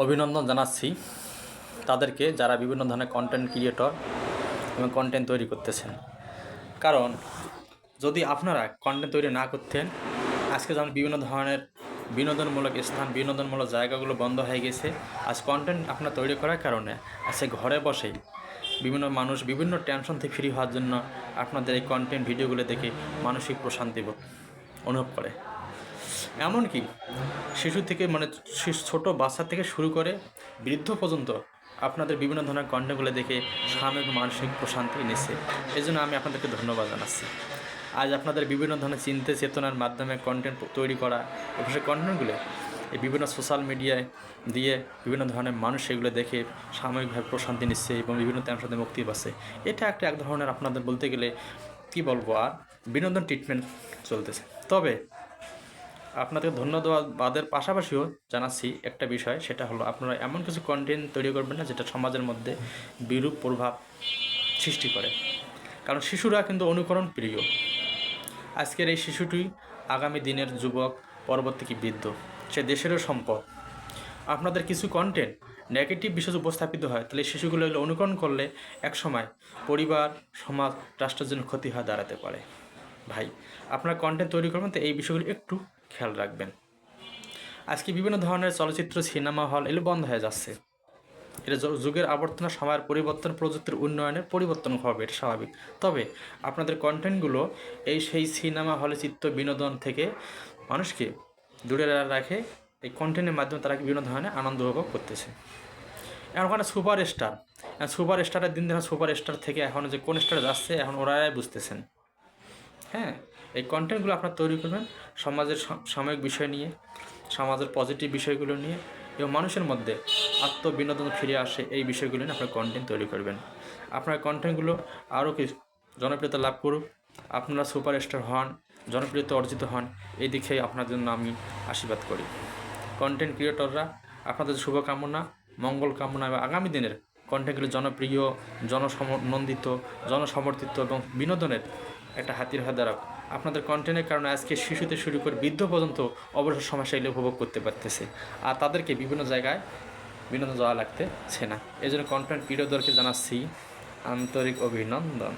অভিনন্দন জানাচ্ছি তাদেরকে যারা বিভিন্ন ধরনের কন্টেন্ট ক্রিয়েটর এবং কন্টেন্ট তৈরি করতেছেন। কারণ যদি আপনারা কন্টেন্ট তৈরি না করতেন, আজকে যেমন বিভিন্ন ধরনের বিনোদনমূলক স্থান, বিনোদনমূলক জায়গাগুলো বন্ধ হয়ে গেছে। আজ কন্টেন্ট আপনার তৈরি করার কারণে আজকে ঘরে বসেই বিভিন্ন মানুষ বিভিন্ন টেনশন থেকে ফ্রি হওয়ার জন্য আপনাদের এই কন্টেন্ট ভিডিওগুলো দেখে মানসিক প্রশান্তি অনুভব করে। এমনকি শিশু থেকে ছোট বাচ্চা থেকে শুরু করে বৃদ্ধ পর্যন্ত আপনাদের বিভিন্ন ধরনের কন্টেন্টগুলো দেখে সাময়িক মানসিক প্রশান্তি নিচ্ছে। এই জন্য আমি আপনাদেরকে ধন্যবাদ জানাচ্ছি। আজ আপনাদের বিভিন্ন ধরনের চিন্তা চেতনার মাধ্যমে কন্টেন্ট তৈরি করা এবং সেই কন্টেন্টগুলো এই বিভিন্ন সোশ্যাল মিডিয়ায় দিয়ে বিভিন্ন ধরনের মানুষ সেগুলো দেখে সাময়িকভাবে প্রশান্তি নিচ্ছে এবং বিভিন্ন টেনশন থেকে মুক্তি পাচ্ছে। এটা এক ধরনের আপনাদের বলতে গেলে কী বলবো আর বিনোদন ট্রিটমেন্ট চলতেছে। তবে আপনাদের ধন্যবাদের পাশাপাশিও জানাচ্ছি একটা বিষয়, সেটা হলো আপনারা এমন কিছু কন্টেন্ট তৈরি করবেন না যেটা সমাজের মধ্যে বিরূপ প্রভাব সৃষ্টি করে। কারণ শিশুরা কিন্তু অনুকরণ প্রিয়। আজকের এই শিশুটি আগামী দিনের যুবক, পরবর্তী কি বৃদ্ধ, সে দেশেরও সম্পদ। আপনাদের কিছু কন্টেন্ট নেগেটিভ বিষয় উপস্থাপিত হয়, তাহলে শিশুগুলো অনুকরণ করলে একসময় পরিবার, সমাজ, রাষ্ট্রের জন্য ক্ষতি হয়ে দাঁড়াতে পারে। ভাই, আপনার কন্টেন্ট তৈরি করবেন তো এই বিষয়গুলো একটু খেয়াল রাখবেন। আজকে বিভিন্ন ধরনের চলচ্চিত্র, সিনেমা হল এগুলো বন্ধ হয়ে যাচ্ছে। এটা যুগের আবর্তন, সময়ের পরিবর্তন, প্রযুক্তির উন্নয়নের পরিবর্তন হবে, এটা স্বাভাবিক। তবে আপনাদের কন্টেন্টগুলো সেই সিনেমা হলে চিত্র বিনোদন থেকে মানুষকে দূরে রাখে। এই কন্টেন্টের মাধ্যমে তারা বিভিন্ন ধরনের আনন্দ উপভোগ করতেছে। এখন ওখানে সুপারস্টারের দিন দিন সুপারস্টার থেকে এখন যে কোন স্টারে যাচ্ছে এখন ওরাই বুঝতেছেন। হ্যাঁ, এই কন্টেন্টগুলো আপনারা তৈরি করবেন সমাজের সাময়িক বিষয় নিয়ে, সমাজের পজিটিভ বিষয়গুলো নিয়ে এবং মানুষের মধ্যে আত্মবিনোদন ফিরে আসে এই বিষয়গুলো নিয়ে আপনার কন্টেন্ট তৈরি করবেন। আপনার কন্টেন্টগুলো আরও কি জনপ্রিয়তা লাভ করুক, আপনারা সুপারস্টার হন, জনপ্রিয়তা অর্জিত হন, এই দিকেই আপনার জন্য আমি আশীর্বাদ করি। কন্টেন্ট ক্রিয়েটররা আপনাদের শুভকামনা, মঙ্গল কামনা এবং আগামী দিনের কন্টেন্টগুলো জনপ্রিয়, জনসমর্থিত, জনসমর্থিত এবং বিনোদনের একটা হাতির হাত দ্বারা আপনাদের কন্টেন্টের কারণে আজকে শিশুতে শুরু করে বৃদ্ধ পর্যন্ত অবসর সমস্যা এলে উপভোগ করতে পারতেছে, আর তাদেরকে বিভিন্ন জায়গায় বিনোদন যাওয়া লাগতেছে না। এই জন্য কন্টেন্ট ক্রিয়েটরদেরকে জানাচ্ছি আন্তরিক অভিনন্দন।